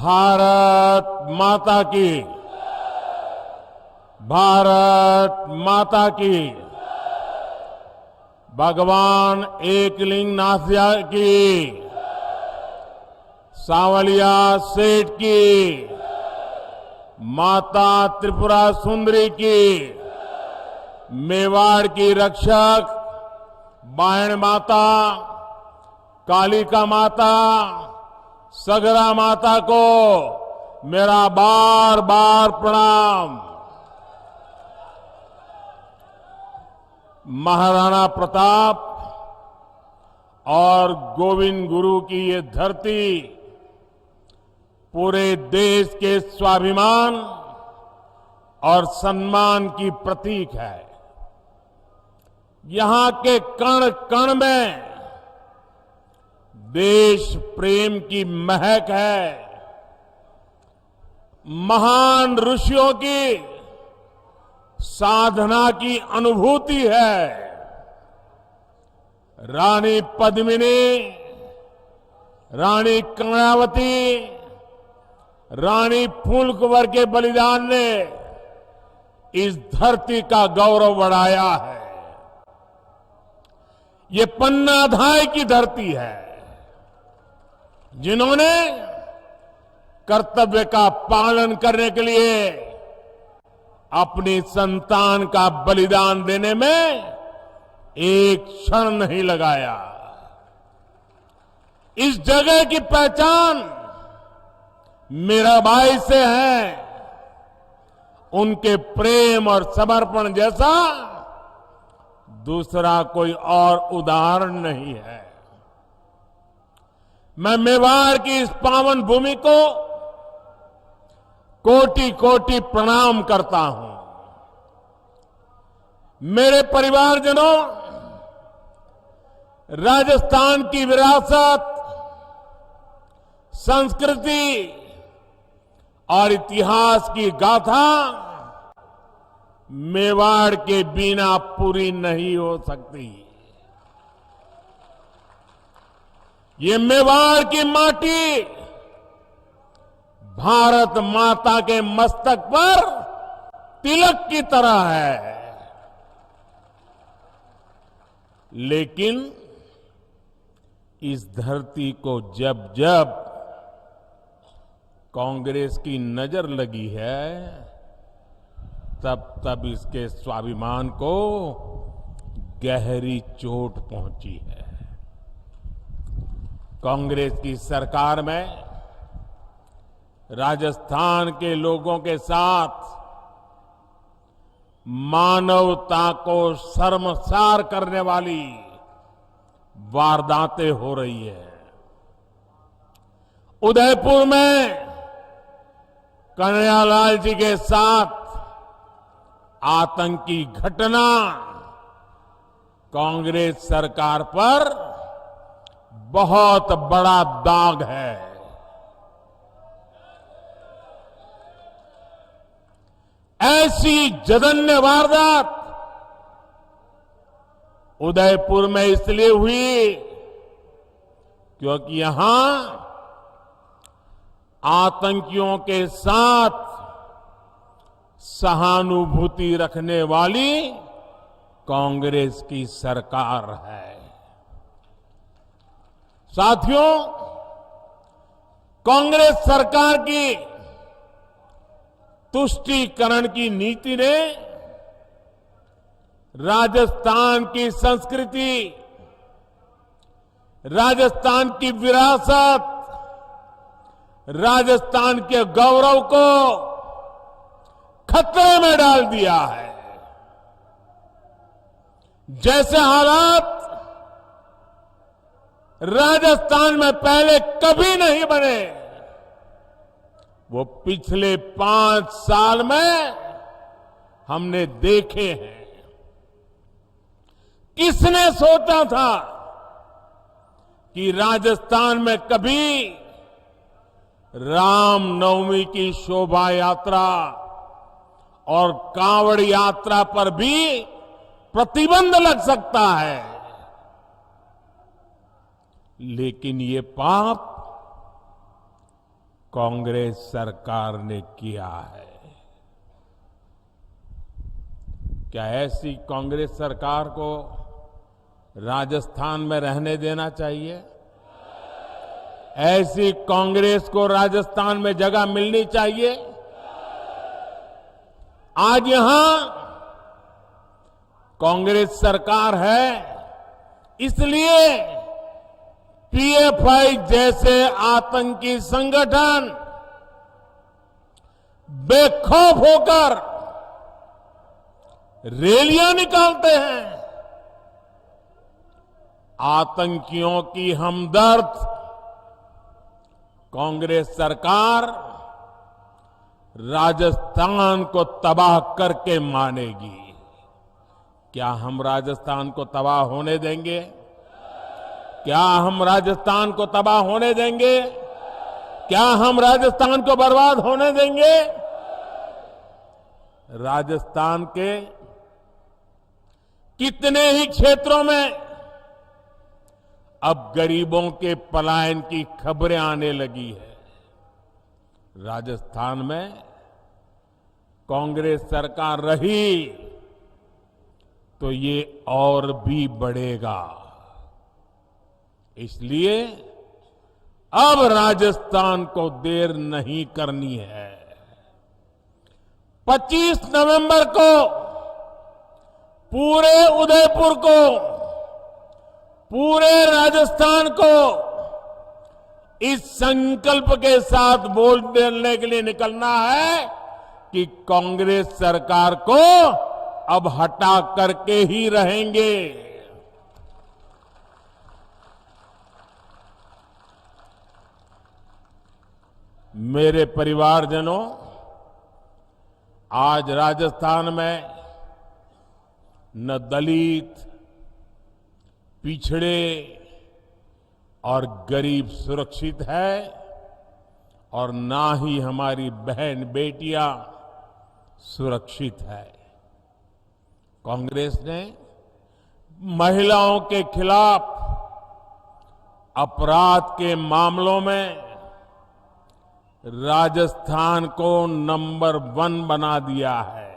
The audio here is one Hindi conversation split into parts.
भारत माता की, भारत माता की, भगवान एकलिंगनाथ की, सांवलिया सेठ की, माता त्रिपुरा सुंदरी की, मेवाड़ की रक्षक बायण माता, कालिका माता, सगरा माता को मेरा बार बार प्रणाम। महाराणा प्रताप और गोविंद गुरु की ये धरती पूरे देश के स्वाभिमान और सम्मान की प्रतीक है। यहां के कण कण में देश प्रेम की महक है। महान ऋषियों की साधना की अनुभूति है। रानी पद्मिनी, रानी कर्णावती, रानी फूलकुंवर के बलिदान ने इस धरती का गौरव बढ़ाया है। ये पन्नाधाय की धरती है, जिन्होंने कर्तव्य का पालन करने के लिए अपनी संतान का बलिदान देने में एक क्षण नहीं लगाया। इस जगह की पहचान मीराबाई से है। उनके प्रेम और समर्पण जैसा दूसरा कोई और उदाहरण नहीं है। मैं मेवाड़ की इस पावन भूमि को कोटि कोटि प्रणाम करता हूं। मेरे परिवारजनों, राजस्थान की विरासत, संस्कृति और इतिहास की गाथा मेवाड़ के बिना पूरी नहीं हो सकती। ये मेवाड़ की माटी भारत माता के मस्तक पर तिलक की तरह है। लेकिन इस धरती को जब जब कांग्रेस की नजर लगी है, तब तब इसके स्वाभिमान को गहरी चोट पहुंची है। कांग्रेस की सरकार में राजस्थान के लोगों के साथ मानवता को शर्मसार करने वाली वारदातें हो रही है। उदयपुर में कन्हैयालाल जी के साथ आतंकी घटना कांग्रेस सरकार पर बहुत बड़ा दाग है। ऐसी जघन्य वारदात उदयपुर में इसलिए हुई क्योंकि यहां आतंकियों के साथ सहानुभूति रखने वाली कांग्रेस की सरकार है। साथियों, कांग्रेस सरकार की तुष्टीकरण की नीति ने राजस्थान की संस्कृति, राजस्थान की विरासत, राजस्थान के गौरव को खतरे में डाल दिया है। जैसे हालात राजस्थान में पहले कभी नहीं बने, वो पिछले 5 साल में हमने देखे हैं। किसने सोचा था कि राजस्थान में कभी रामनवमी की शोभा यात्रा और कांवड़ यात्रा पर भी प्रतिबंध लग सकता है। लेकिन ये पाप कांग्रेस सरकार ने किया है। क्या ऐसी कांग्रेस सरकार को राजस्थान में रहने देना चाहिए? ऐसी कांग्रेस को राजस्थान में जगह मिलनी चाहिए? आज यहां कांग्रेस सरकार है, इसलिए पीएफआई जैसे आतंकी संगठन बेखौफ होकर रैलियां निकालते हैं। आतंकियों की हमदर्द कांग्रेस सरकार राजस्थान को तबाह करके मानेगी। क्या हम राजस्थान को तबाह होने देंगे? क्या हम राजस्थान को तबाह होने देंगे? क्या हम राजस्थान को बर्बाद होने देंगे? राजस्थान के कितने ही क्षेत्रों में अब गरीबों के पलायन की खबरें आने लगी है। राजस्थान में कांग्रेस सरकार रही तो ये और भी बढ़ेगा। इसलिए अब राजस्थान को देर नहीं करनी है। 25 नवंबर को पूरे उदयपुर को, पूरे राजस्थान को इस संकल्प के साथ वोट देने के लिए निकलना है कि कांग्रेस सरकार को अब हटा करके ही रहेंगे। मेरे परिवारजनों, आज राजस्थान में न दलित, पिछड़े और गरीब सुरक्षित है और ना ही हमारी बहन बेटियां सुरक्षित है। कांग्रेस ने महिलाओं के खिलाफ अपराध के मामलों में राजस्थान को नंबर 1 बना दिया है।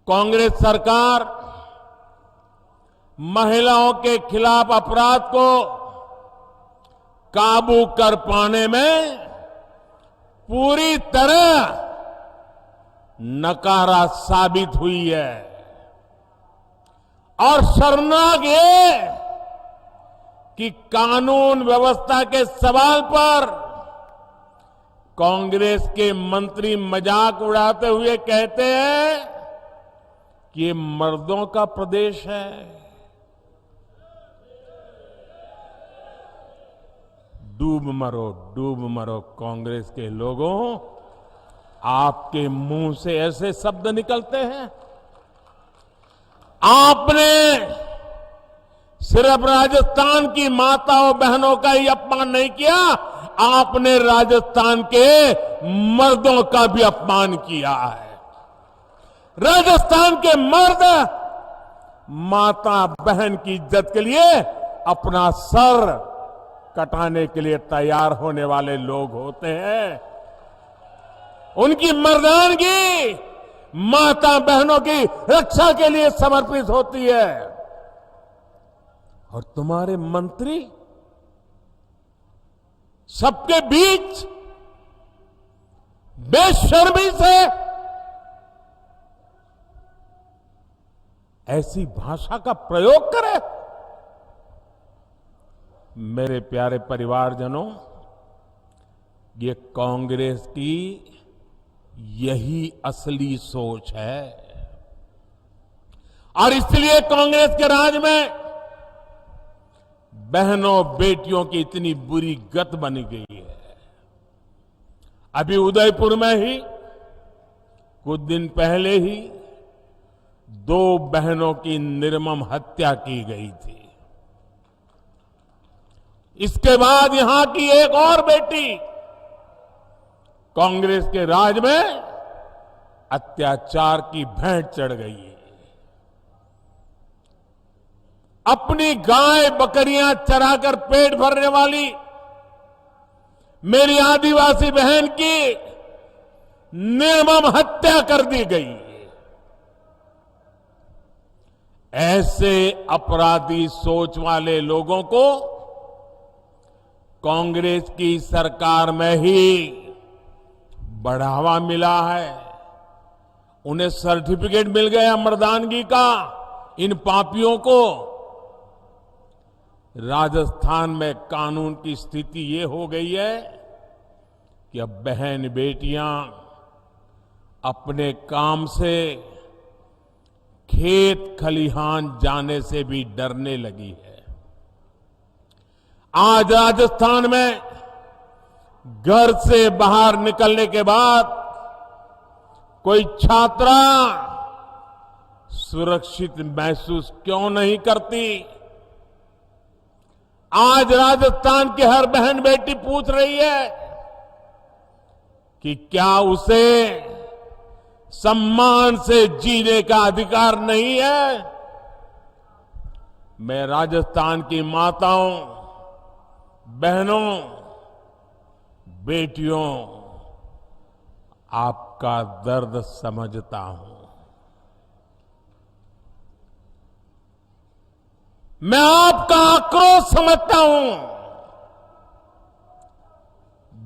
कांग्रेस सरकार महिलाओं के खिलाफ अपराध को काबू कर पाने में पूरी तरह नकारा साबित हुई है। और शर्मनाक ये कि कानून व्यवस्था के सवाल पर कांग्रेस के मंत्री मजाक उड़ाते हुए कहते हैं कि ये मर्दों का प्रदेश है। डूब मरो कांग्रेस के लोगों, आपके मुंह से ऐसे शब्द निकलते हैं। आपने सिर्फ राजस्थान की माताओं बहनों का ही अपमान नहीं किया, आपने राजस्थान के मर्दों का भी अपमान किया है। राजस्थान के मर्द माता बहन की इज्जत के लिए अपना सर कटाने के लिए तैयार होने वाले लोग होते हैं। उनकी मर्दानगी माता बहनों की रक्षा के लिए समर्पित होती है। और तुम्हारे मंत्री सबके बीच बेशर्मी से ऐसी भाषा का प्रयोग करें। मेरे प्यारे परिवारजनों, ये कांग्रेस की यही असली सोच है और इसलिए कांग्रेस के राज में बहनों बेटियों की इतनी बुरी गत बन गई है। अभी उदयपुर में ही कुछ दिन पहले ही 2 बहनों की निर्मम हत्या की गई थी। इसके बाद यहां की एक और बेटी कांग्रेस के राज में अत्याचार की भेंट चढ़ गई है। अपनी गाय बकरियां चराकर पेट भरने वाली मेरी आदिवासी बहन की निर्मम हत्या कर दी गई। ऐसे अपराधी सोच वाले लोगों को कांग्रेस की सरकार में ही बढ़ावा मिला है। उन्हें सर्टिफिकेट मिल गया मर्दानगी का। इन पापियों को राजस्थान में कानून की स्थिति ये हो गई है कि अब बहन बेटियां अपने काम से खेत खलिहान जाने से भी डरने लगी है। आज राजस्थान में घर से बाहर निकलने के बाद कोई छात्रा सुरक्षित महसूस क्यों नहीं करती? आज राजस्थान की हर बहन बेटी पूछ रही है कि क्या उसे सम्मान से जीने का अधिकार नहीं है? मैं राजस्थान की माताओं, बहनों, बेटियों, आपका दर्द समझता हूं। मैं आपका आक्रोश समझता हूं।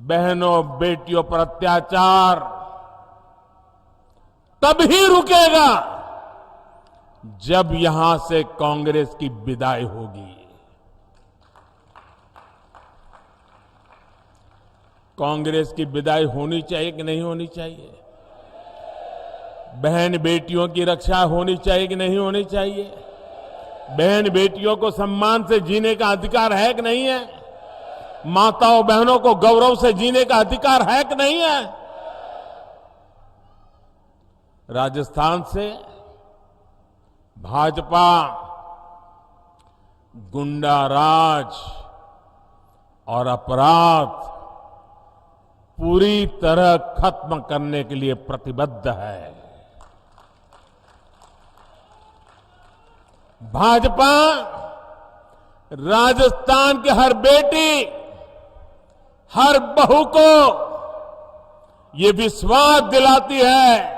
बहनों बेटियों पर अत्याचार तभी रुकेगा जब यहां से कांग्रेस की विदाई होगी। कांग्रेस की विदाई होनी चाहिए कि नहीं होनी चाहिए? बहन बेटियों की रक्षा होनी चाहिए कि नहीं होनी चाहिए? बहन बेटियों को सम्मान से जीने का अधिकार है कि नहीं है? माताओं बहनों को गौरव से जीने का अधिकार है कि नहीं है? राजस्थान से भाजपा गुंडा राज और अपराध पूरी तरह खत्म करने के लिए प्रतिबद्ध है। भाजपा राजस्थान की हर बेटी, हर बहू को ये विश्वास दिलाती है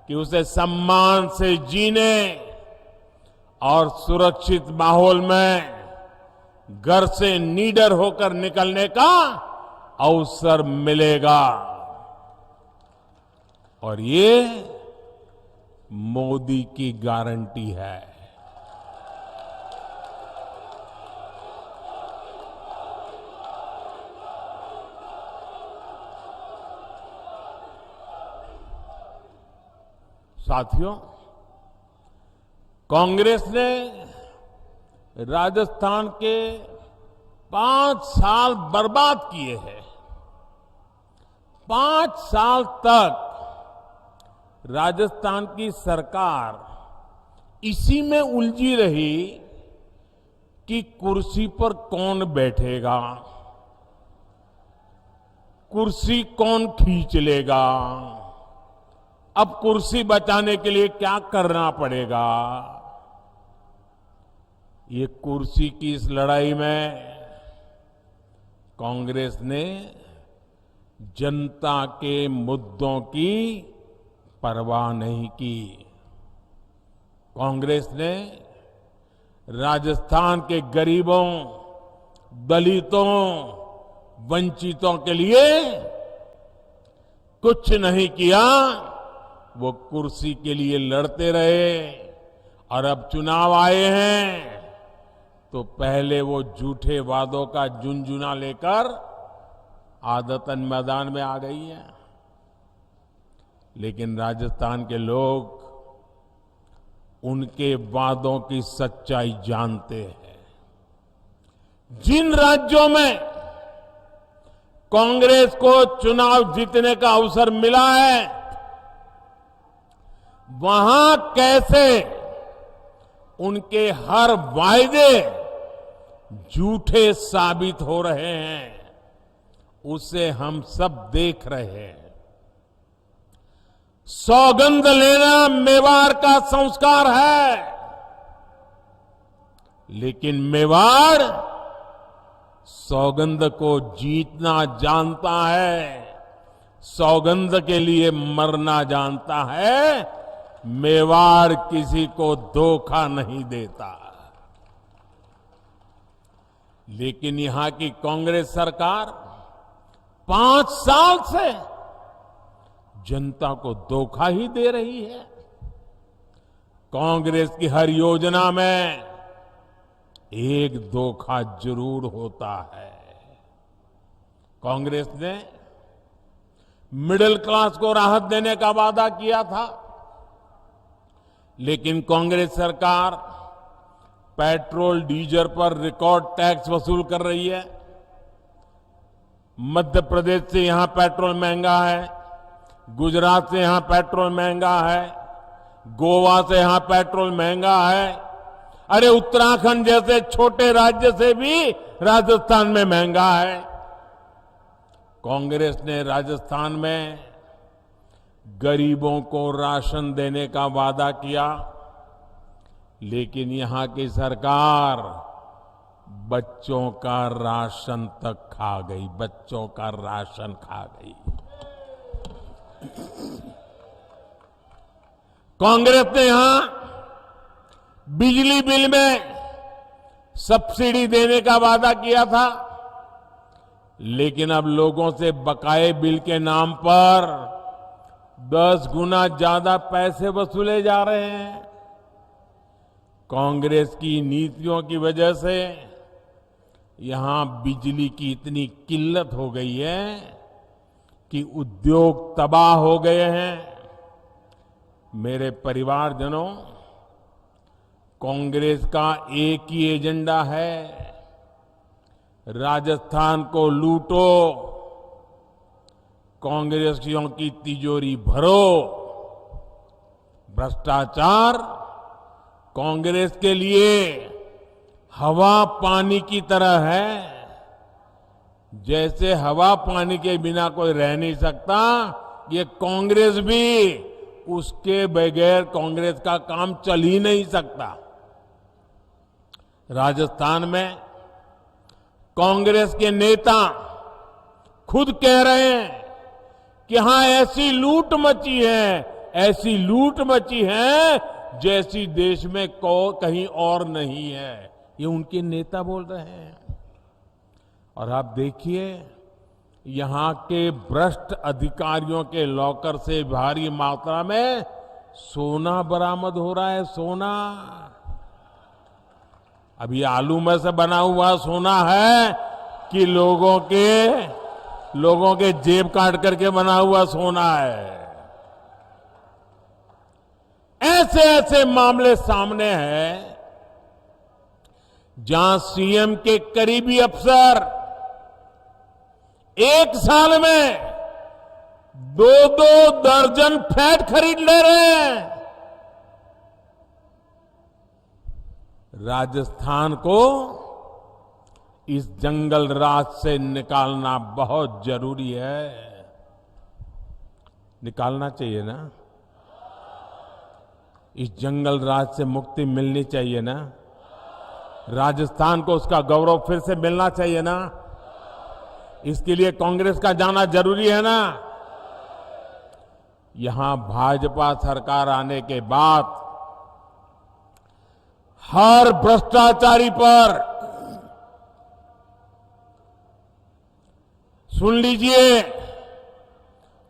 कि उसे सम्मान से जीने और सुरक्षित माहौल में घर से निडर होकर निकलने का अवसर मिलेगा। और ये मोदी की गारंटी है। साथियों, कांग्रेस ने राजस्थान के 5 साल बर्बाद किए हैं। 5 साल तक राजस्थान की सरकार इसी में उलझी रही कि कुर्सी पर कौन बैठेगा, कुर्सी कौन खींच लेगा, अब कुर्सी बचाने के लिए क्या करना पड़ेगा। ये कुर्सी की इस लड़ाई में कांग्रेस ने जनता के मुद्दों की परवाह नहीं की। कांग्रेस ने राजस्थान के गरीबों, दलितों, वंचितों के लिए कुछ नहीं किया। वो कुर्सी के लिए लड़ते रहे और अब चुनाव आए हैं तो पहले वो झूठे वादों का झुनझुना लेकर आदतन मैदान में आ गई है। लेकिन राजस्थान के लोग उनके वादों की सच्चाई जानते हैं। जिन राज्यों में कांग्रेस को चुनाव जीतने का अवसर मिला है, वहां कैसे उनके हर वायदे झूठे साबित हो रहे हैं, उसे हम सब देख रहे हैं। सौगंध लेना मेवाड़ का संस्कार है, लेकिन मेवाड़ सौगंध को जीतना जानता है, सौगंध के लिए मरना जानता है। मेवाड़ किसी को धोखा नहीं देता। लेकिन यहां की कांग्रेस सरकार 5 साल से जनता को धोखा ही दे रही है। कांग्रेस की हर योजना में एक धोखा जरूर होता है। कांग्रेस ने मिडिल क्लास को राहत देने का वादा किया था, लेकिन कांग्रेस सरकार पेट्रोल डीजल पर रिकॉर्ड टैक्स वसूल कर रही है। मध्य प्रदेश से यहां पेट्रोल महंगा है, गुजरात से यहां पेट्रोल महंगा है, गोवा से यहां पेट्रोल महंगा है। अरे उत्तराखंड जैसे छोटे राज्य से भी राजस्थान में महंगा है। कांग्रेस ने राजस्थान में गरीबों को राशन देने का वादा किया, लेकिन यहां की सरकार बच्चों का राशन तक खा गई, बच्चों का राशन खा गई। कांग्रेस ने यहां बिजली बिल में सब्सिडी देने का वादा किया था, लेकिन अब लोगों से बकाये बिल के नाम पर 10 गुना ज्यादा पैसे वसूले जा रहे हैं। कांग्रेस की नीतियों की वजह से यहां बिजली की इतनी किल्लत हो गई है कि उद्योग तबाह हो गए हैं। मेरे परिवारजनों, कांग्रेस का एक ही एजेंडा है, राजस्थान को लूटो, कांग्रेसियों की तिजोरी भरो। भ्रष्टाचार कांग्रेस के लिए हवा पानी की तरह है। जैसे हवा पानी के बिना कोई रह नहीं सकता, ये कांग्रेस भी उसके बगैर कांग्रेस का काम चल ही नहीं सकता। राजस्थान में कांग्रेस के नेता खुद कह रहे हैं कि यहां ऐसी लूट मची है, ऐसी लूट मची है जैसी देश में कहीं और नहीं है। ये उनके नेता बोल रहे हैं। और आप देखिए, यहां के भ्रष्ट अधिकारियों के लॉकर से भारी मात्रा में सोना बरामद हो रहा है। सोना, अब ये आलू में से बना हुआ सोना है कि लोगों के जेब काट करके बना हुआ सोना है। ऐसे ऐसे मामले सामने हैं जहां सीएम के करीबी अफसर एक साल में 2-2 दर्जन फ्लैट खरीद ले रहे हैं। राजस्थान को इस जंगल राज से निकालना बहुत जरूरी है। निकालना चाहिए ना? इस जंगल राज से मुक्ति मिलनी चाहिए ना? राजस्थान को उसका गौरव फिर से मिलना चाहिए ना? इसके लिए कांग्रेस का जाना जरूरी है ना? यहां भाजपा सरकार आने के बाद हर भ्रष्टाचारी पर, सुन लीजिए,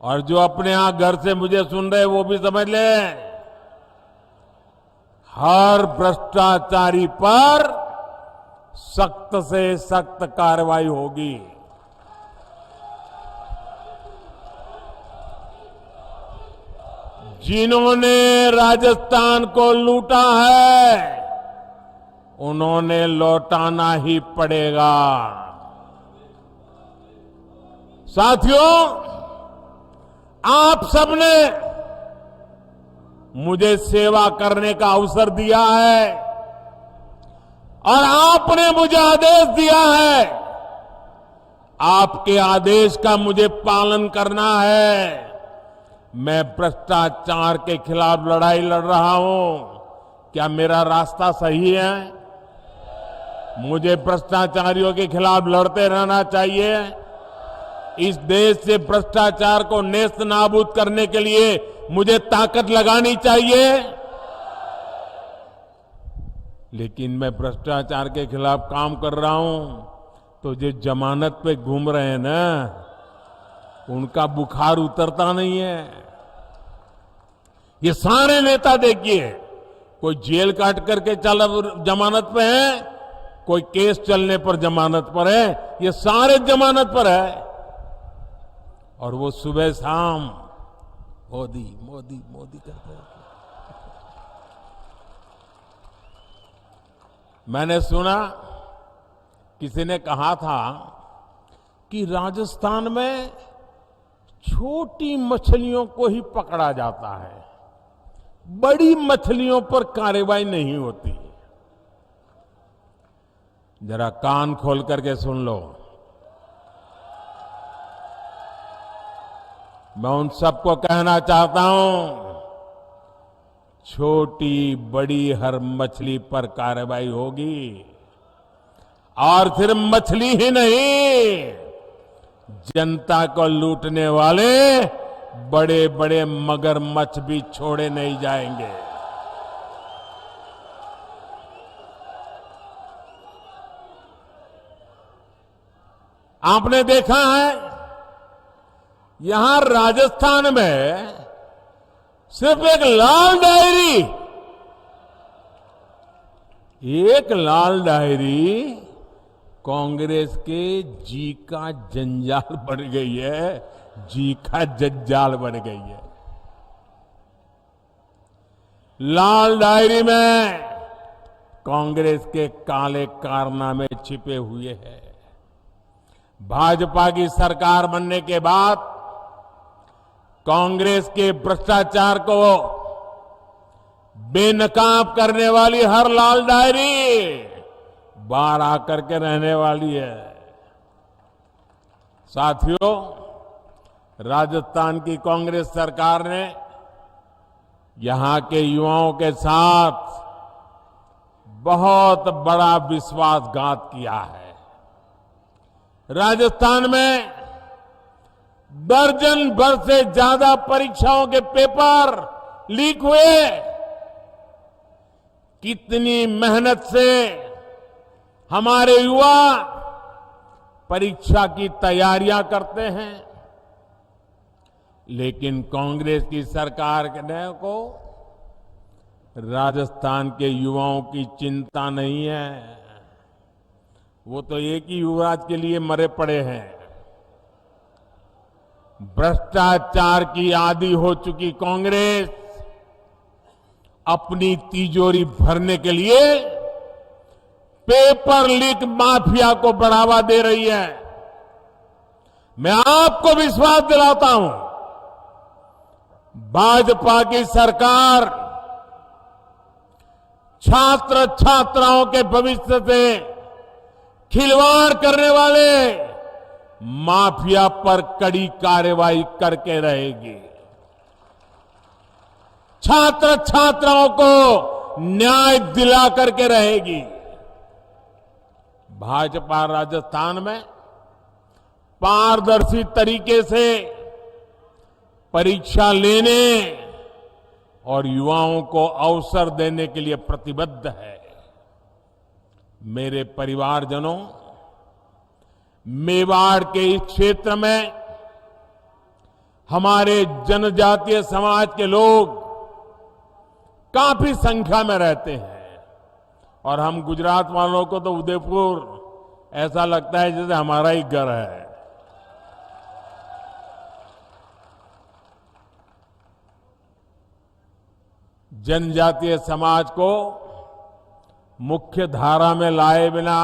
और जो अपने यहां घर से मुझे सुन रहे वो भी समझ लें, हर भ्रष्टाचारी पर सख्त से सख्त कार्रवाई होगी। जिन्होंने राजस्थान को लूटा है उन्होंने लौटाना ही पड़ेगा। साथियों, आप सबने मुझे सेवा करने का अवसर दिया है और आपने मुझे आदेश दिया है। आपके आदेश का मुझे पालन करना है। मैं भ्रष्टाचार के खिलाफ लड़ाई लड़ रहा हूं। क्या मेरा रास्ता सही है? मुझे भ्रष्टाचारियों के खिलाफ लड़ते रहना चाहिए। इस देश से भ्रष्टाचार को नेस्त नाबूद करने के लिए मुझे ताकत लगानी चाहिए। लेकिन मैं भ्रष्टाचार के खिलाफ काम कर रहा हूं तो जो जमानत पे घूम रहे हैं ना, उनका बुखार उतरता नहीं है। ये सारे नेता देखिए, कोई जेल काट करके चल जमानत पे है, कोई केस चलने पर जमानत पर है, ये सारे जमानत पर है। और वो सुबह शाम मोदी मोदी मोदी करते हैं। मैंने सुना किसी ने कहा था कि राजस्थान में छोटी मछलियों को ही पकड़ा जाता है, बड़ी मछलियों पर कार्रवाई नहीं होती। जरा कान खोल करके सुन लो। मैं उन सबको कहना चाहता हूं, छोटी बड़ी हर मछली पर कार्रवाई होगी। और सिर्फ मछली ही नहीं, जनता को लूटने वाले बड़े बड़े मगरमच्छ भी छोड़े नहीं जाएंगे। आपने देखा है, यहां राजस्थान में सिर्फ एक लाल डायरी कांग्रेस के जी का जंजाल बन गई है, जी का जंजाल बन गई है। लाल डायरी में कांग्रेस के काले कारनामे छिपे हुए हैं। भाजपा की सरकार बनने के बाद कांग्रेस के भ्रष्टाचार को बेनकाब करने वाली हर लाल डायरी बाहर आकर के रहने वाली है। साथियों, राजस्थान की कांग्रेस सरकार ने यहां के युवाओं के साथ बहुत बड़ा विश्वासघात किया है। राजस्थान में दर्जन भर से ज्यादा परीक्षाओं के पेपर लीक हुए। कितनी मेहनत से हमारे युवा परीक्षा की तैयारियां करते हैं, लेकिन कांग्रेस की सरकार को राजस्थान के युवाओं की चिंता नहीं है। वो तो एक ही युवराज के लिए मरे पड़े हैं। भ्रष्टाचार की आदी हो चुकी कांग्रेस अपनी तिजोरी भरने के लिए पेपर लीक माफिया को बढ़ावा दे रही है। मैं आपको विश्वास दिलाता हूं, भाजपा की सरकार छात्र छात्राओं के भविष्य से खिलवाड़ करने वाले माफिया पर कड़ी कार्रवाई करके रहेगी। छात्र छात्राओं को न्याय दिला करके रहेगी। भाजपा राजस्थान में पारदर्शी तरीके से परीक्षा लेने और युवाओं को अवसर देने के लिए प्रतिबद्ध है। मेरे परिवारजनों, मेवाड़ के इस क्षेत्र में हमारे जनजातीय समाज के लोग काफी संख्या में रहते हैं। और हम गुजरात वालों को तो उदयपुर ऐसा लगता है जैसे हमारा ही घर है। जनजातीय समाज को मुख्य धारा में लाए बिना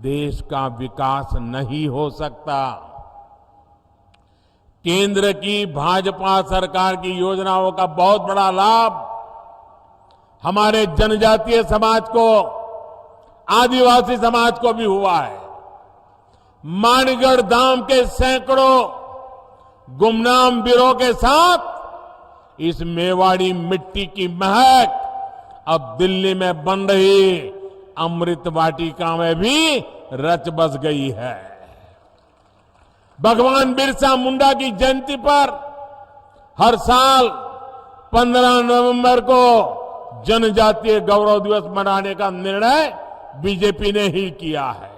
देश का विकास नहीं हो सकता। केंद्र की भाजपा सरकार की योजनाओं का बहुत बड़ा लाभ हमारे जनजातीय समाज को, आदिवासी समाज को भी हुआ है। माणगढ़ धाम के सैकड़ों गुमनाम वीरों के साथ इस मेवाड़ी मिट्टी की महक अब दिल्ली में बन रही अमृत वाटिका में भी रच बस गई है। भगवान बिरसा मुंडा की जयंती पर हर साल 15 नवंबर को जनजातीय गौरव दिवस मनाने का निर्णय बीजेपी ने ही किया है।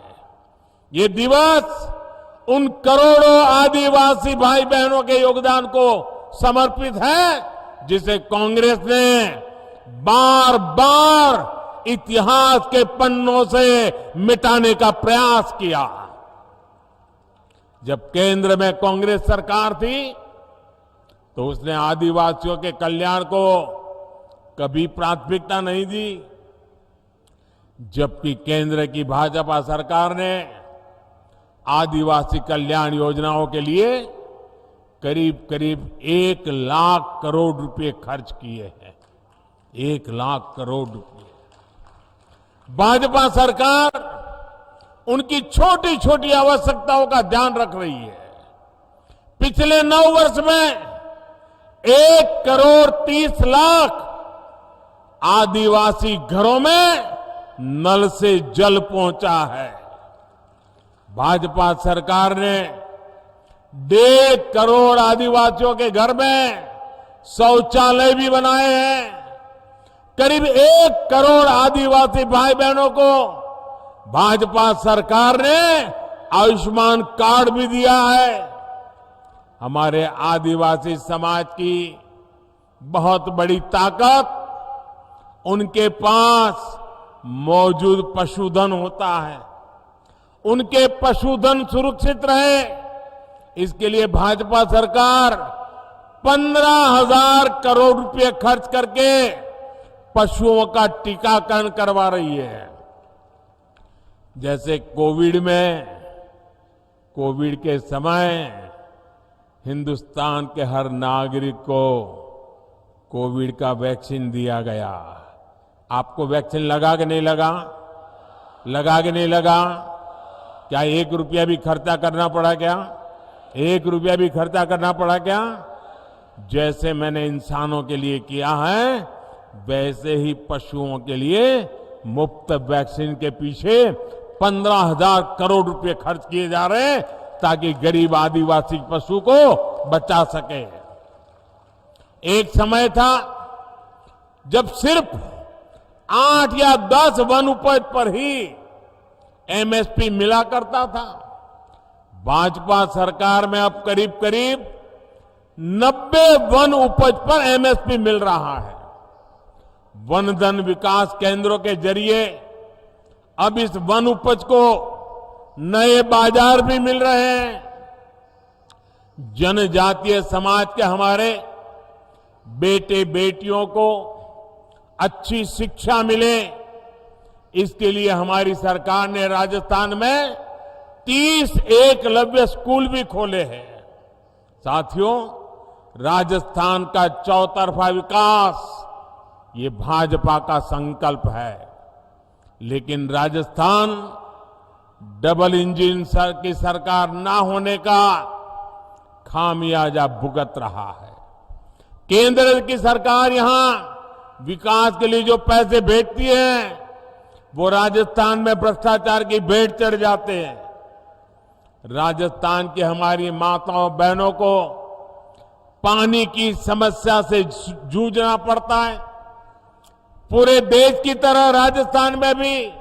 ये दिवस उन करोड़ों आदिवासी भाई बहनों के योगदान को समर्पित है जिसे कांग्रेस ने बार बार इतिहास के पन्नों से मिटाने का प्रयास किया। जब केंद्र में कांग्रेस सरकार थी तो उसने आदिवासियों के कल्याण को कभी प्राथमिकता नहीं दी, जबकि केंद्र की भाजपा सरकार ने आदिवासी कल्याण योजनाओं के लिए करीब करीब 1 लाख करोड़ रुपए खर्च किए हैं। 1 लाख करोड़ रुपए। भाजपा सरकार उनकी छोटी छोटी आवश्यकताओं का ध्यान रख रही है। पिछले 9 वर्ष में 1 करोड़ 30 लाख आदिवासी घरों में नल से जल पहुंचा है। भाजपा सरकार ने 1.5 करोड़ आदिवासियों के घर में शौचालय भी बनाए हैं। करीब 1 करोड़ आदिवासी भाई बहनों को भाजपा सरकार ने आयुष्मान कार्ड भी दिया है। हमारे आदिवासी समाज की बहुत बड़ी ताकत उनके पास मौजूद पशुधन होता है। उनके पशुधन सुरक्षित रहे, इसके लिए भाजपा सरकार 15,000 करोड़ रुपए खर्च करके पशुओं का टीकाकरण करवा रही है। जैसे कोविड के समय हिंदुस्तान के हर नागरिक को कोविड का वैक्सीन दिया गया। आपको वैक्सीन लगा कि नहीं लगा? लगा कि नहीं लगा? क्या 1 रुपया भी खर्चा करना पड़ा क्या? 1 रुपया भी खर्चा करना पड़ा क्या? जैसे मैंने इंसानों के लिए किया है, वैसे ही पशुओं के लिए मुफ्त वैक्सीन के पीछे 15,000 करोड़ रुपए खर्च किए जा रहे हैं ताकि गरीब आदिवासी पशु को बचा सके। एक समय था जब सिर्फ 8 या 10 वन उपज पर ही एमएसपी मिला करता था। भाजपा सरकार में अब करीब करीब 90 वन उपज पर एमएसपी मिल रहा है। वन धन विकास केंद्रों के जरिए अब इस वन उपज को नए बाजार भी मिल रहे हैं। जनजातीय समाज के हमारे बेटे बेटियों को अच्छी शिक्षा मिले, इसके लिए हमारी सरकार ने राजस्थान में 30 एकलव्य स्कूल भी खोले हैं। साथियों, राजस्थान का चौतरफा विकास ये भाजपा का संकल्प है, लेकिन राजस्थान डबल इंजन की सरकार ना होने का खामियाजा भुगत रहा है। केंद्र की सरकार यहां विकास के लिए जो पैसे भेजती है वो राजस्थान में भ्रष्टाचार की भेंट चढ़ जाते हैं। राजस्थान की हमारी माताओं बहनों को पानी की समस्या से जूझना पड़ता है। पूरे देश की तरह राजस्थान में भी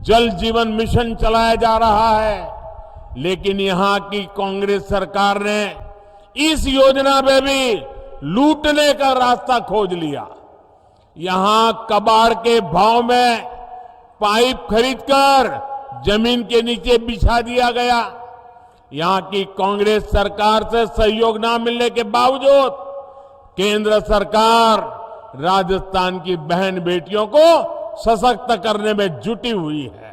जल जीवन मिशन चलाया जा रहा है, लेकिन यहां की कांग्रेस सरकार ने इस योजना में भी लूटने का रास्ता खोज लिया। यहां कबाड़ के भाव में पाइप खरीदकर जमीन के नीचे बिछा दिया गया। यहां की कांग्रेस सरकार से सहयोग न मिलने के बावजूद केंद्र सरकार राजस्थान की बहन बेटियों को सशक्त करने में जुटी हुई है।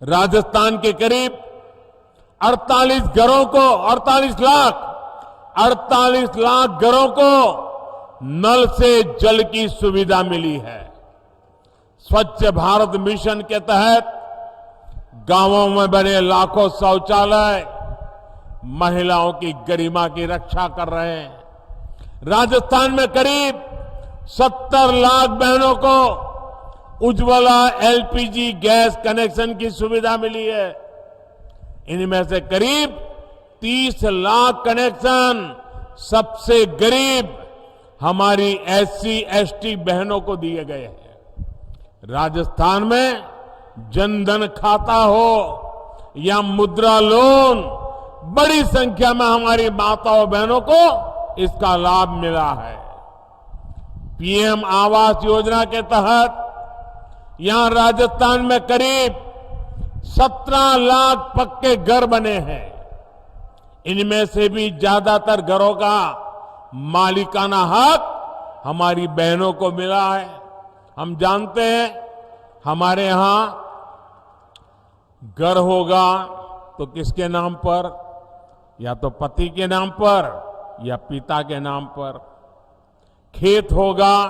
राजस्थान के करीब 48 लाख घरों को नल से जल की सुविधा मिली है। स्वच्छ भारत मिशन के तहत गांवों में बने लाखों शौचालय महिलाओं की गरिमा की रक्षा कर रहे हैं। राजस्थान में करीब 70 लाख बहनों को उज्ज्वला एलपीजी गैस कनेक्शन की सुविधा मिली है। इनमें से करीब 30 लाख कनेक्शन सबसे गरीब हमारी एससी एसटी बहनों को दिए गए हैं। राजस्थान में जनधन खाता हो या मुद्रा लोन, बड़ी संख्या में हमारी माताओं बहनों को इसका लाभ मिला है। पीएम आवास योजना के तहत यहां राजस्थान में करीब 17 लाख पक्के घर बने हैं। इनमें से भी ज्यादातर घरों का मालिकाना हक हमारी बहनों को मिला है। हम जानते हैं हमारे यहां घर होगा तो किसके नाम पर, या तो पति के नाम पर या पिता के नाम पर। खेत होगा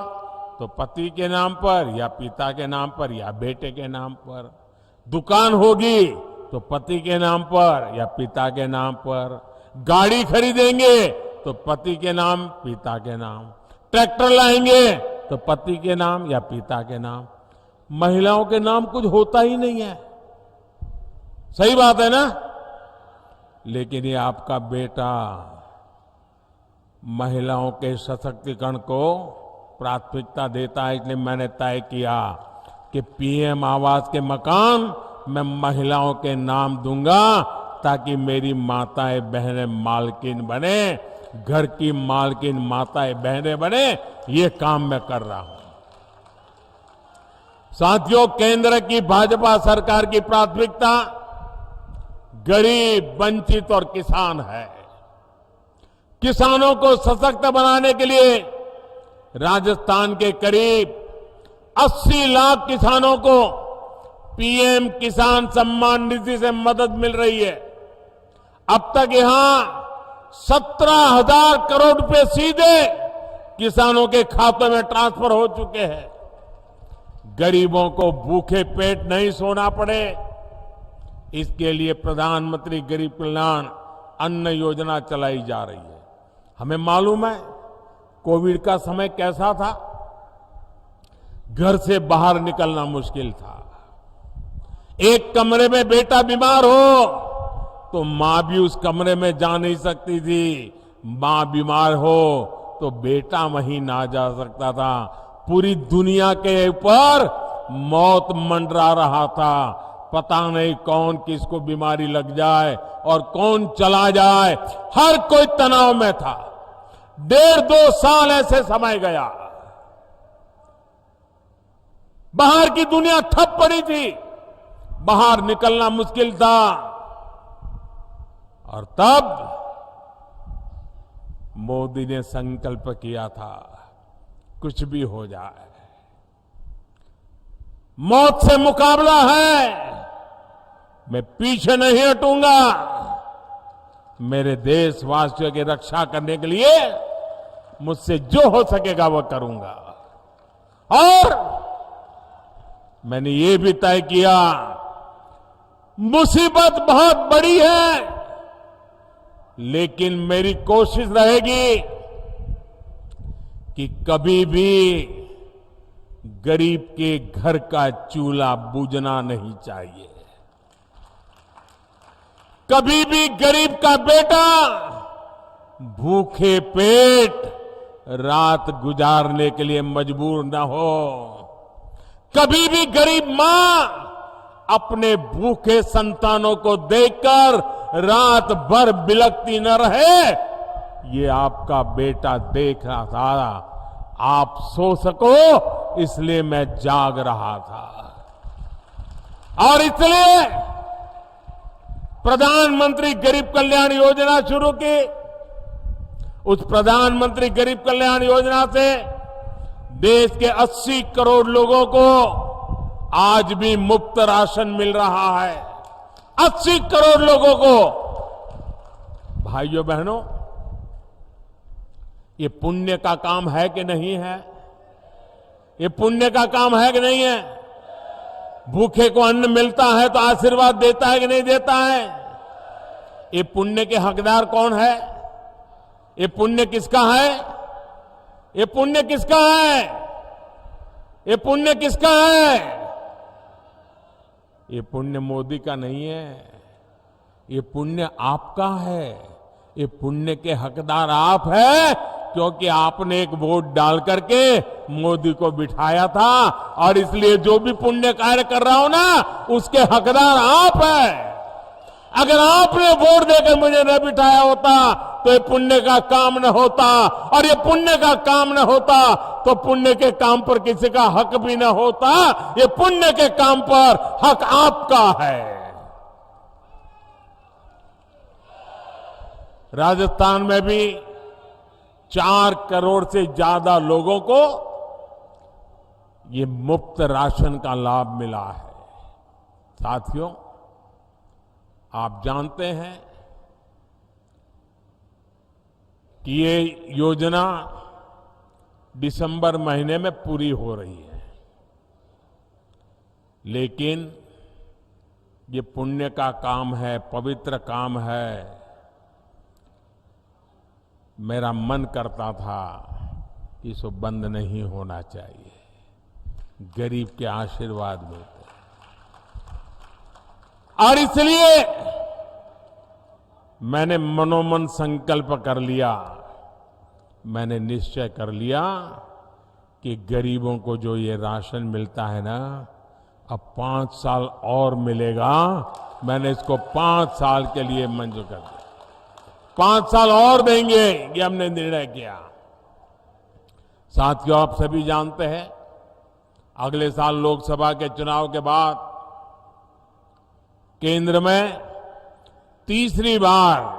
तो पति के नाम पर या पिता के नाम पर या बेटे के नाम पर। दुकान होगी तो पति के नाम पर या पिता के नाम पर। गाड़ी खरीदेंगे तो पति के नाम पिता के नाम। ट्रैक्टर लाएंगे तो पति के नाम या पिता के नाम। महिलाओं के नाम कुछ होता ही नहीं है। सही बात है ना? लेकिन ये आपका बेटा महिलाओं के सशक्तिकरण को प्राथमिकता देता है। इसलिए मैंने तय किया कि पीएम आवास के मकान मैं महिलाओं के नाम दूंगा, ताकि मेरी माताएं बहनें मालकिन बने, घर की मालकिन माताएं बहनें बने। ये काम मैं कर रहा हूं। साथियों, केंद्र की भाजपा सरकार की प्राथमिकता गरीब, वंचित और किसान है। किसानों को सशक्त बनाने के लिए राजस्थान के करीब 80 लाख किसानों को पीएम किसान सम्मान निधि से मदद मिल रही है। अब तक यहां 17,000 करोड़ रुपए सीधे किसानों के खातों में ट्रांसफर हो चुके हैं। गरीबों को भूखे पेट नहीं सोना पड़े, इसके लिए प्रधानमंत्री गरीब कल्याण अन्न योजना चलाई जा रही है। हमें मालूम है कोविड का समय कैसा था। घर से बाहर निकलना मुश्किल था। एक कमरे में बेटा बीमार हो तो मां भी उस कमरे में जा नहीं सकती थी। मां बीमार हो तो बेटा वहीं ना जा सकता था। पूरी दुनिया के ऊपर मौत मंडरा रहा था। पता नहीं कौन किसको बीमारी लग जाए और कौन चला जाए। हर कोई तनाव में था। 1.5-2 साल ऐसे समय गया। बाहर की दुनिया ठप पड़ी थी, बाहर निकलना मुश्किल था। और तब मोदी ने संकल्प किया था, कुछ भी हो जाए, मौत से मुकाबला है, मैं पीछे नहीं हटूंगा। मेरे देशवासियों की रक्षा करने के लिए मुझसे जो हो सकेगा वो करूंगा। और मैंने ये भी तय किया, मुसीबत बहुत बड़ी है, लेकिन मेरी कोशिश रहेगी कि कभी भी गरीब के घर का चूल्हा बुझना नहीं चाहिए। कभी भी गरीब का बेटा भूखे पेट रात गुजारने के लिए मजबूर न हो। कभी भी गरीब मां अपने भूखे संतानों को देखकर रात भर बिलखती न रहे। ये आपका बेटा देख रहा था। आप सो सको इसलिए मैं जाग रहा था। और इसलिए प्रधानमंत्री गरीब कल्याण योजना शुरू की। उस प्रधानमंत्री गरीब कल्याण योजना से देश के 80 करोड़ लोगों को आज भी मुफ्त राशन मिल रहा है। 80 करोड़ लोगों को। भाइयों बहनों, ये पुण्य का काम है कि नहीं है? ये पुण्य का काम है कि नहीं है? भूखे को अन्न मिलता है तो आशीर्वाद देता है कि नहीं देता है? ये पुण्य के हकदार कौन है? ये पुण्य किसका है? ये पुण्य किसका है? ये पुण्य किसका है? ये पुण्य मोदी का नहीं है, ये पुण्य आपका है। ये पुण्य के हकदार आप हैं, क्योंकि आपने एक वोट डाल करके मोदी को बिठाया था, और इसलिए जो भी पुण्य कार्य कर रहा हो ना, उसके हकदार आप हैं। अगर आपने वोट देकर मुझे न बिठाया होता तो ये पुण्य का काम न होता, और ये पुण्य का काम न होता तो पुण्य के काम पर किसी का हक भी न होता। ये पुण्य के काम पर हक आपका है। राजस्थान में भी 4 करोड़ से ज्यादा लोगों को ये मुफ्त राशन का लाभ मिला है। साथियों, आप जानते हैं कि ये योजना दिसंबर महीने में पूरी हो रही है, लेकिन ये पुण्य का काम है, पवित्र काम है। मेरा मन करता था कि इसको बंद नहीं होना चाहिए, गरीब के आशीर्वाद मिलते, और इसलिए मैंने मनोमन संकल्प कर लिया, मैंने निश्चय कर लिया कि गरीबों को जो ये राशन मिलता है ना, अब 5 साल और मिलेगा। मैंने इसको 5 साल के लिए मंजूर कर दिया। 5 साल और देंगे, ये हमने निर्णय किया। साथियों, आप सभी जानते हैं, अगले साल लोकसभा के चुनाव के बाद केंद्र में तीसरी बार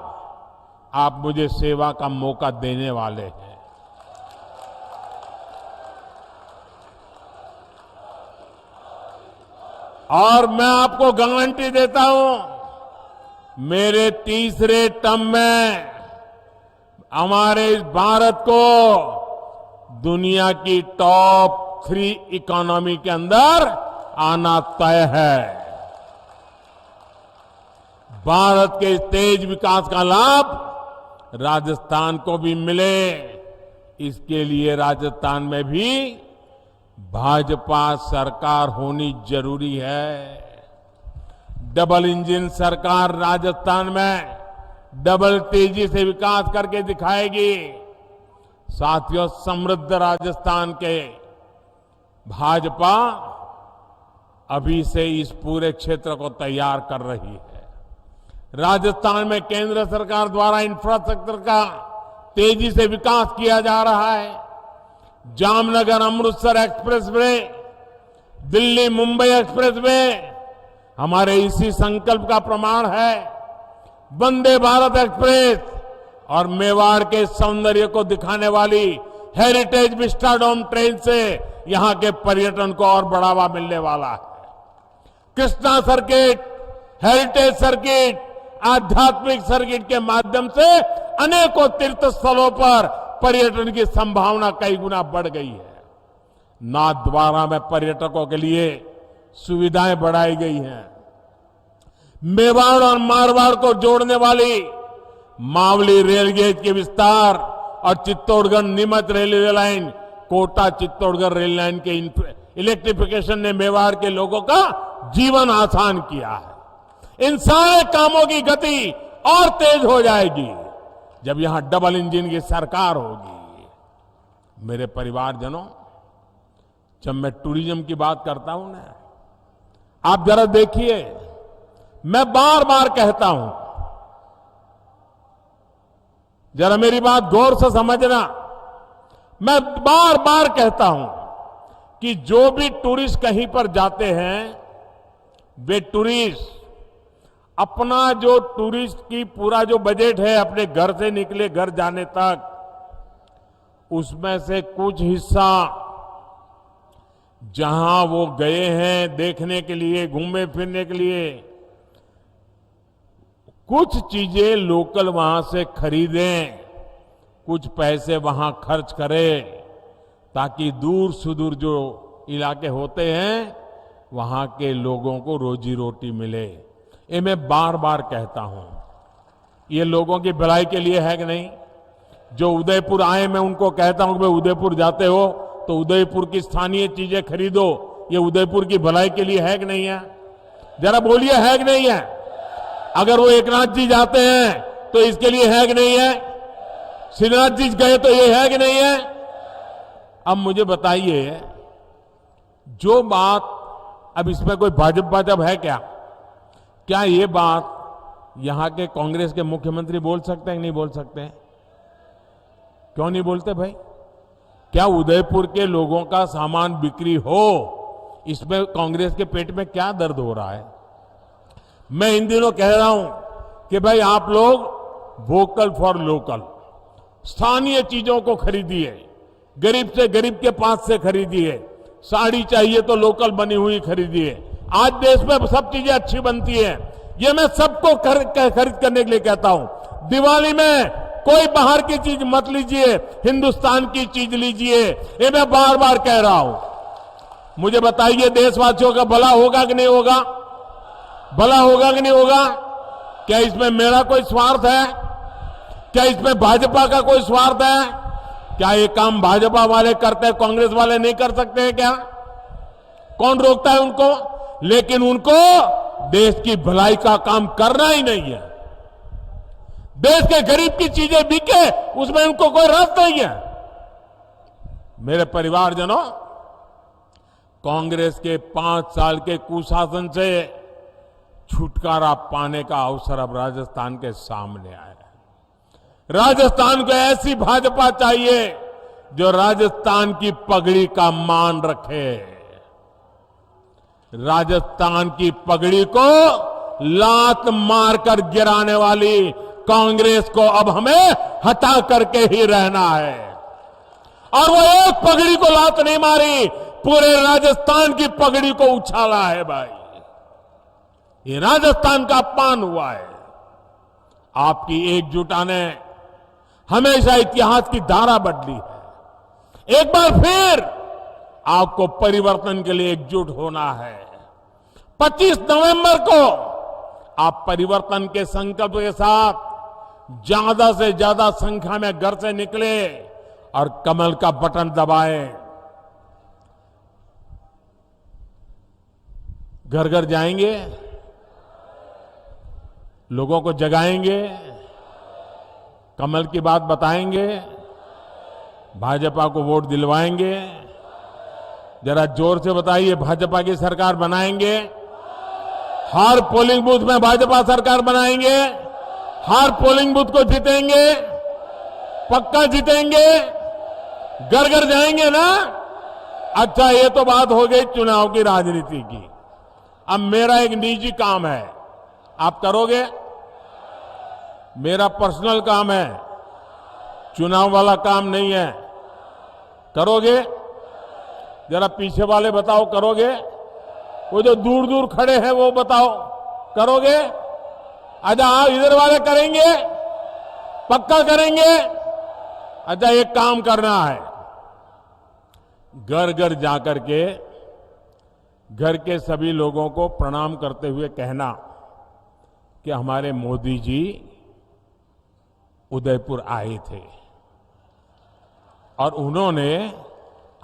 आप मुझे सेवा का मौका देने वाले हैं। और मैं आपको गारंटी देता हूं, मेरे तीसरे टर्म में हमारे इस भारत को दुनिया की टॉप 3 इकोनॉमी के अंदर आना तय है। भारत के तेज विकास का लाभ राजस्थान को भी मिले, इसके लिए राजस्थान में भी भाजपा सरकार होनी जरूरी है। डबल इंजन सरकार राजस्थान में डबल तेजी से विकास करके दिखाएगी। साथियों, समृद्ध राजस्थान के भाजपा अभी से इस पूरे क्षेत्र को तैयार कर रही है। राजस्थान में केंद्र सरकार द्वारा इंफ्रास्ट्रक्चर का तेजी से विकास किया जा रहा है। जामनगर अमृतसर एक्सप्रेसवे, दिल्ली मुंबई एक्सप्रेसवे हमारे इसी संकल्प का प्रमाण है। वंदे भारत एक्सप्रेस और मेवाड़ के सौंदर्य को दिखाने वाली हेरिटेज विस्टाडोम ट्रेन से यहां के पर्यटन को और बढ़ावा मिलने वाला है। कृष्णा सर्किट, हेरिटेज सर्किट, आध्यात्मिक सर्किट के माध्यम से अनेकों तीर्थ स्थलों पर पर्यटन की संभावना कई गुना बढ़ गई है। नाथद्वारा में पर्यटकों के लिए सुविधाएं बढ़ाई गई हैं। मेवाड़ और मारवाड़ को जोड़ने वाली मावली रेलगेज के विस्तार और Chittorgarh Neemuch railway line, Kota Chittorgarh rail line के इलेक्ट्रिफिकेशन ने मेवाड़ के लोगों का जीवन आसान किया है। इन सारे कामों की गति और तेज हो जाएगी जब यहां डबल इंजन की सरकार होगी। मेरे परिवारजनों, जब मैं टूरिज्म की बात करता हूं ना, आप जरा देखिए, मैं बार बार कहता हूं, जरा मेरी बात गौर से समझना, मैं बार बार कहता हूं कि जो भी टूरिस्ट कहीं पर जाते हैं, वे टूरिस्ट अपना जो टूरिस्ट की पूरा जो बजट है अपने घर से निकले घर जाने तक, उसमें से कुछ हिस्सा जहां वो गए हैं देखने के लिए, घूमने फिरने के लिए, कुछ चीजें लोकल वहां से खरीदें, कुछ पैसे वहां खर्च करें, ताकि दूर सुदूर जो इलाके होते हैं वहां के लोगों को रोजी रोटी मिले। ये मैं बार बार कहता हूं, ये लोगों की भलाई के लिए है कि नहीं? जो उदयपुर आए, मैं उनको कहता हूं कि भाई उदयपुर जाते हो तो उदयपुर की स्थानीय चीजें खरीदो, ये उदयपुर की भलाई के लिए है कि नहीं है? जरा बोलिए, है कि नहीं है? अगर वो एकनाथ जी जाते हैं तो इसके लिए है कि नहीं है? श्रीनाथ जी गए तो ये है कि नहीं है? अब मुझे बताइए, जो बात, अब इसमें कोई भाजपा है क्या ये बात यहां के कांग्रेस के मुख्यमंत्री बोल सकते हैं कि नहीं बोल सकते हैं? क्यों नहीं बोलते भाई? क्या उदयपुर के लोगों का सामान बिक्री हो, इसमें कांग्रेस के पेट में क्या दर्द हो रहा है? मैं इन दिनों कह रहा हूं कि भाई आप लोग वोकल फॉर लोकल, स्थानीय चीजों को खरीदिए, गरीब से गरीब के पास से खरीदिए। साड़ी चाहिए तो लोकल बनी हुई खरीदिए। आज देश में सब चीजें अच्छी बनती है, ये मैं सबको खरीद करने के लिए कहता हूं। दिवाली में कोई बाहर की चीज मत लीजिए, हिंदुस्तान की चीज लीजिए, ये मैं बार बार कह रहा हूं। मुझे बताइए, देशवासियों का भला होगा कि नहीं होगा? भला होगा कि नहीं होगा? क्या इसमें मेरा कोई स्वार्थ है? क्या इसमें भाजपा का कोई स्वार्थ है? क्या ये काम भाजपा वाले करते हैं, कांग्रेस वाले नहीं कर सकते हैं क्या? कौन रोकता है उनको? लेकिन उनको देश की भलाई का काम करना ही नहीं है। देश के गरीब की चीजें बिके, उसमें उनको कोई रस नहीं है। मेरे परिवारजनों, कांग्रेस के 5 साल के कुशासन से छुटकारा पाने का अवसर अब राजस्थान के सामने आया है। राजस्थान को ऐसी भाजपा चाहिए जो राजस्थान की पगड़ी का मान रखे। राजस्थान की पगड़ी को लात मारकर गिराने वाली कांग्रेस को अब हमें हटा करके ही रहना है। और वो एक पगड़ी को लात नहीं मारी, पूरे राजस्थान की पगड़ी को उछाला है भाई। ये राजस्थान का अपमान हुआ है। आपकी एकजुटता ने हमेशा इतिहास की धारा बदली है। एक बार फिर आपको परिवर्तन के लिए एकजुट होना है। 25 नवंबर को आप परिवर्तन के संकल्प के साथ ज्यादा से ज्यादा संख्या में घर से निकले और कमल का बटन दबाएं। घर घर जाएंगे, लोगों को जगाएंगे, कमल की बात बताएंगे, भाजपा को वोट दिलवाएंगे। जरा जोर से बताइए, भाजपा की सरकार बनाएंगे? हर पोलिंग बूथ में भाजपा सरकार बनाएंगे? हर पोलिंग बूथ को जीतेंगे? पक्का जीतेंगे? घर घर जाएंगे ना? अच्छा, ये तो बात हो गई चुनाव की राजनीति की। अब मेरा एक निजी काम है, आप करोगे? मेरा पर्सनल काम है, चुनाव वाला काम नहीं है। करोगे? जरा पीछे वाले बताओ, करोगे? वो जो दूर दूर खड़े हैं वो बताओ, करोगे? अच्छा, आप इधर वाले करेंगे? पक्का करेंगे? अच्छा, एक काम करना है, घर घर जाकर के घर के सभी लोगों को प्रणाम करते हुए कहना कि हमारे मोदी जी उदयपुर आए थे और उन्होंने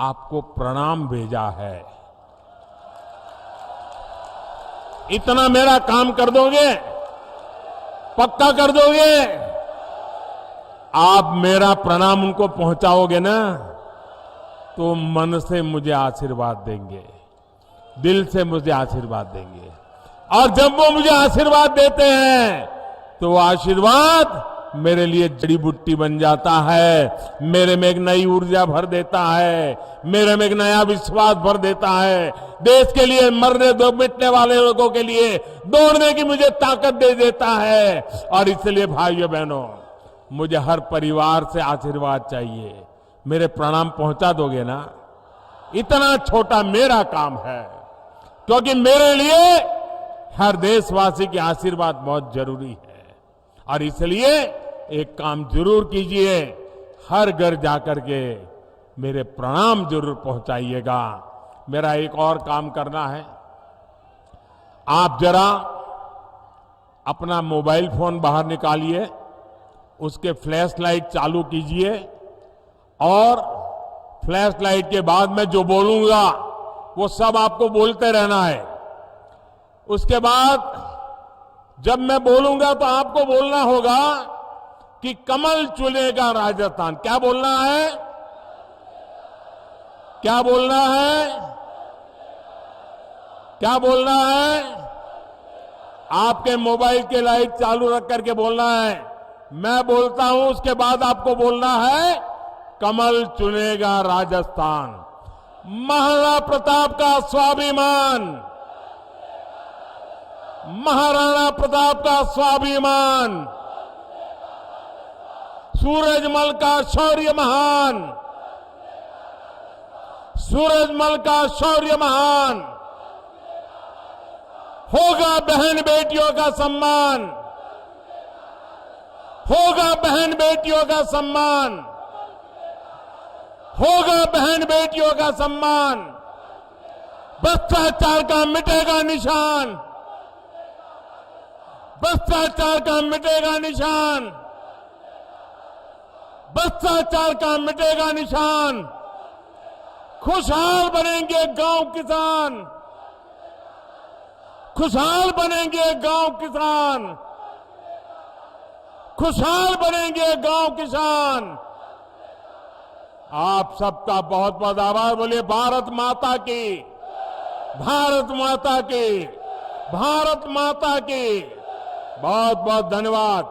आपको प्रणाम भेजा है। इतना मेरा काम कर दोगे? पक्का कर दोगे? आप मेरा प्रणाम उनको पहुंचाओगे ना, तो मन से मुझे आशीर्वाद देंगे, दिल से मुझे आशीर्वाद देंगे। और जब वो मुझे आशीर्वाद देते हैं तो वो आशीर्वाद मेरे लिए जड़ी बूटी बन जाता है, मेरे में एक नई ऊर्जा भर देता है, मेरे में एक नया विश्वास भर देता है, देश के लिए मरने दो मिटने वाले लोगों के लिए दौड़ने की मुझे ताकत दे देता है। और इसलिए भाइयों बहनों, मुझे हर परिवार से आशीर्वाद चाहिए। मेरे प्रणाम पहुंचा दोगे ना? इतना छोटा मेरा काम है, क्योंकि मेरे लिए हर देशवासी के आशीर्वाद बहुत जरूरी है। और इसलिए एक काम जरूर कीजिए, हर घर जाकर के मेरे प्रणाम जरूर पहुंचाइएगा। मेरा एक और काम करना है, आप जरा अपना मोबाइल फोन बाहर निकालिए, उसके फ्लैश लाइट चालू कीजिए और फ्लैश लाइट के बाद मैं जो बोलूंगा वो सब आपको बोलते रहना है। उसके बाद जब मैं बोलूंगा तो आपको बोलना होगा कि कमल चुनेगा राजस्थान। क्या बोलना है? क्या बोलना है? क्या बोलना है? आपके मोबाइल की लाइट चालू रख करके बोलना है। मैं बोलता हूं, उसके बाद आपको बोलना है कमल चुनेगा राजस्थान। महाराणा प्रताप का स्वाभिमान, महाराणा प्रताप का स्वाभिमान, सूरजमल का शौर्य महान, सूरजमल का शौर्य महान। होगा बहन बेटियों का सम्मान, होगा बहन बेटियों का सम्मान, होगा बहन बेटियों का सम्मान। भ्रष्टाचार का मिटेगा निशान, भ्रष्टाचार का मिटेगा निशान, भ्रष्टाचार का मिटेगा निशान। खुशहाल बनेंगे गांव किसान, खुशहाल बनेंगे गांव किसान, खुशहाल बनेंगे गांव किसान। आप सबका बहुत बहुत आभार। बोलिए भारत माता की, भारत माता की, भारत माता की। बहुत बहुत धन्यवाद।